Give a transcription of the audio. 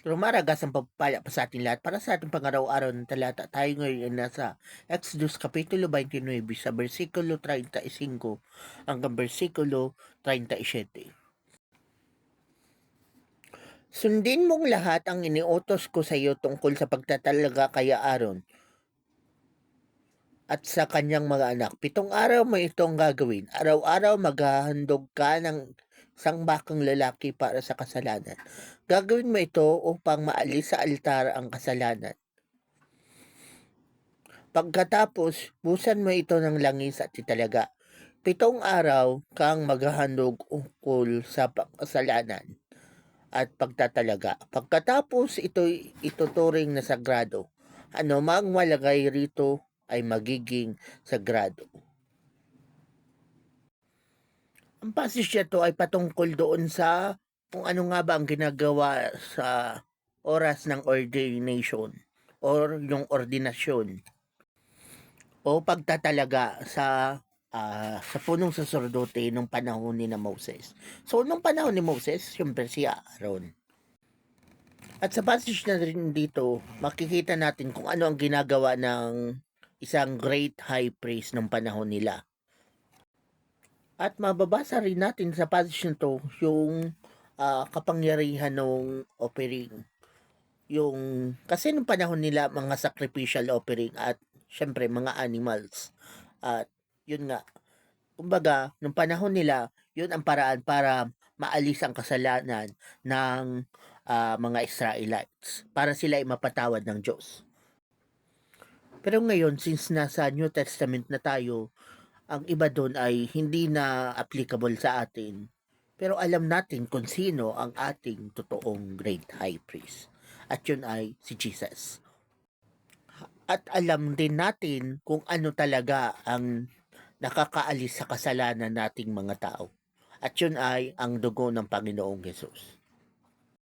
Rumaragas ang pagpapala pa sa ating lahat para sa ating pangaraw-araw na talata. Tayo ngayon ay nasa Exodus Kapitulo 29 sa versikulo 35 hanggang versikulo 37. Sundin mong lahat ang iniutos ko sa iyo tungkol sa pagtatalaga kay Aaron at sa kanyang mga anak. 7 araw mo itong gagawin. Araw-araw maghahandog ka ng isang bakang lalaki para sa kasalanan. Gagawin mo ito upang maalis sa altar ang kasalanan. Pagkatapos, busan mo ito ng langis at italaga. 7 araw kang maghahandog ukol sa kasalanan at pagtatalaga. Pagkatapos ito'y ituturing na sagrado. Ano mang malagay rito ay magiging sagrado. Ang passage nito ay patungkol doon sa kung ano nga ba ang ginagawa sa oras ng ordination or yung ordinasyon o pagtatalaga sa punong saserdote nung panahon ni na Moses. So, nung panahon ni Moses, siyempre si Aaron. At sa passage na rin dito, makikita natin kung ano ang ginagawa ng isang great high priest nung panahon nila. At mababasa rin natin sa passage na to yung kapangyarihan ng offering. Yung, kasi nung panahon nila, mga sacrificial offering at syempre mga animals. At yun nga, kumbaga, nung panahon nila, yun ang paraan para maalis ang kasalanan ng mga Israelites para sila ay mapatawad ng Diyos. Pero ngayon, since nasa New Testament na tayo, ang iba doon ay hindi na applicable sa atin. Pero alam natin kung sino ang ating totoong great high priest. At yun ay si Jesus. At alam din natin kung ano talaga ang nakakaalis sa kasalanan nating mga tao. At yun ay ang dugo ng Panginoong Hesus.